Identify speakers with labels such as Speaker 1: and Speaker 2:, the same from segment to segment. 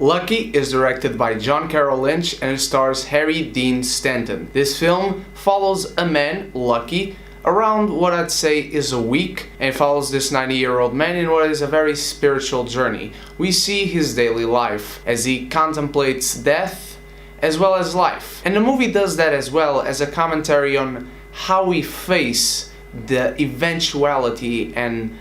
Speaker 1: Lucky is directed by Caroll Lynch and it stars Harry Dean Stanton. This film follows a man, Lucky, around what I'd say is a week, and follows this 90-year-old man in what is a very spiritual journey. We see his daily life as he contemplates death as well as life. And the movie does that as well as a commentary on how we face the eventuality and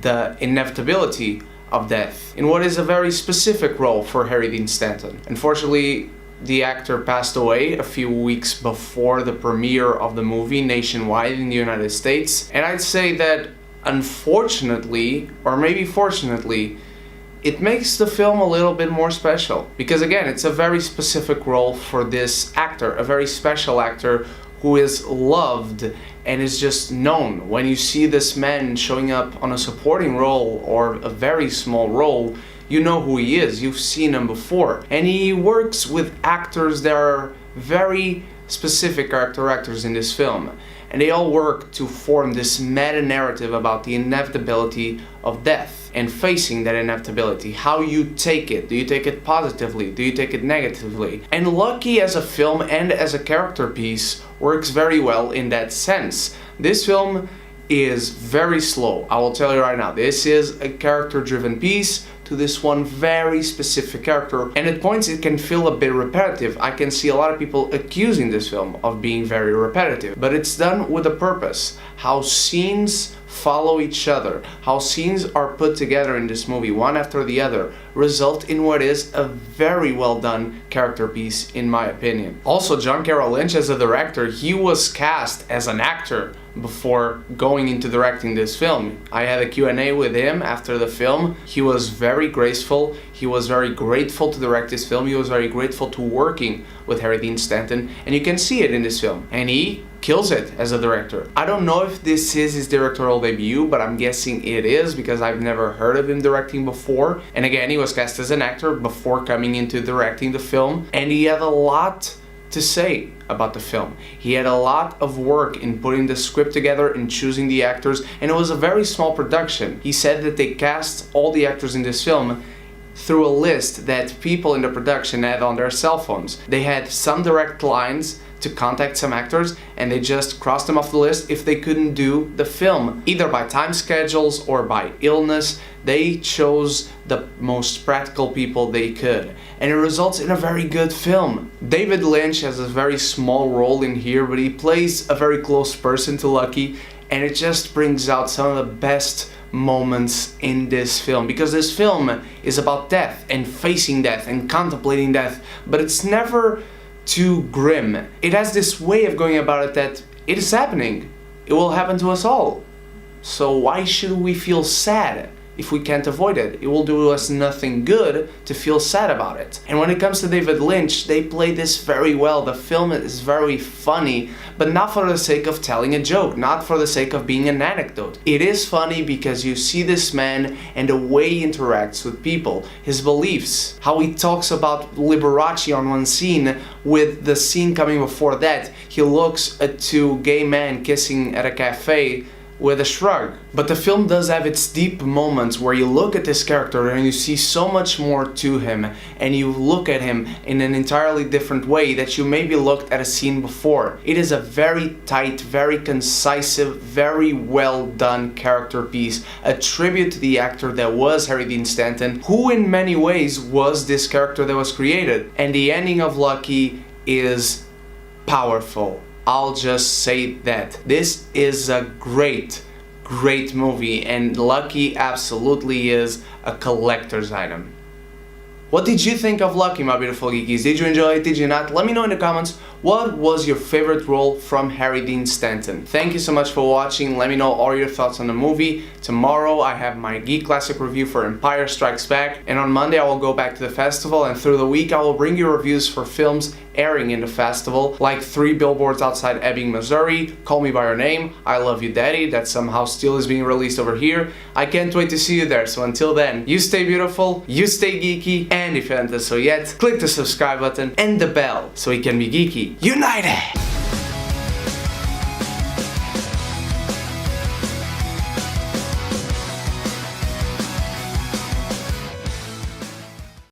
Speaker 1: the inevitability of death in what is a very specific role for Harry Dean Stanton. Unfortunately, the actor passed away a few weeks before the premiere of the movie nationwide in the United States, and I'd say that unfortunately, or maybe fortunately, it makes the film a little bit more special, because again, it's a very specific role for this actor, a very special actor who is loved and is just known. When you see this man showing up on a supporting role or a very small role, you know who he is, you've seen him before. And he works with actors that are very specific character actors in this film. And they all work to form this meta-narrative about the inevitability of death and facing that inevitability. How you take it. Do you take it positively? Do you take it negatively? And Lucky as a film and as a character piece works very well in that sense. This film is very slow. I will tell you right now, this is a character-driven piece to this one very specific character, and at points it can feel a bit repetitive. I can see a lot of people accusing this film of being very repetitive, but it's done with a purpose. How scenes follow each other, how scenes are put together in this movie one after the other, result in what is a very well done character piece in my opinion. Also, Caroll Lynch as a director, he was cast as an actor before going into directing this film. I had a Q&A with him after the film. He was very graceful, he was very grateful to direct this film, he was very grateful to working with Harry Dean Stanton, and you can see it in this film. And he kills it as a director. I don't know if this is his directorial debut, but I'm guessing it is because I've never heard of him directing before. And again, he was cast as an actor before coming into directing the film, and he had a lot to say about the film. He had a lot of work in putting the script together and choosing the actors, and it was a very small production. He said that they cast all the actors in this film through a list that people in the production had on their cell phones. They had some direct lines to contact some actors, and they just crossed them off the list if they couldn't do the film, either by time schedules or by illness. They chose the most practical people they could, and it results in a very good film. David Lynch has a very small role in here, but he plays a very close person to Lucky, and it just brings out some of the best moments in this film, because this film is about death and facing death and contemplating death, but it's never too grim. It has this way of going about it that it is happening. It will happen to us all. So why should we feel sad if we can't avoid it? It will do us nothing good to feel sad about it. And when it comes to David Lynch, they play this very well. The film is very funny, but not for the sake of telling a joke, not for the sake of being an anecdote. It is funny because you see this man and the way he interacts with people, his beliefs, how he talks about Liberace on one scene, with the scene coming before that, he looks at two gay men kissing at a cafe with a shrug. But the film does have its deep moments where you look at this character and you see so much more to him, and you look at him in an entirely different way that you maybe looked at a scene before. It is a very tight, very concise, very well done character piece, a tribute to the actor that was Harry Dean Stanton, who in many ways was this character that was created. And the ending of Lucky is powerful. I'll just say that. This is a great movie, and Lucky absolutely is a collector's item. What did you think of Lucky, my beautiful geekies? Did you enjoy it? Did you not? Let me know in the comments what was your favorite role from Harry Dean Stanton. Thank you so much for watching. Let me know all your thoughts on the movie. Tomorrow I have my Geek Classic review for Empire Strikes Back, and on Monday I will go back to the festival, and through the week I will bring you reviews for films airing in the festival, like 3 Billboards Outside Ebbing, Missouri, Call Me By Your Name, I Love You Daddy, that somehow still is being released over here. I can't wait to see you there, so until then, you stay beautiful, you stay geeky, and if you haven't done so yet, click the subscribe button and the bell so we can be geeky united!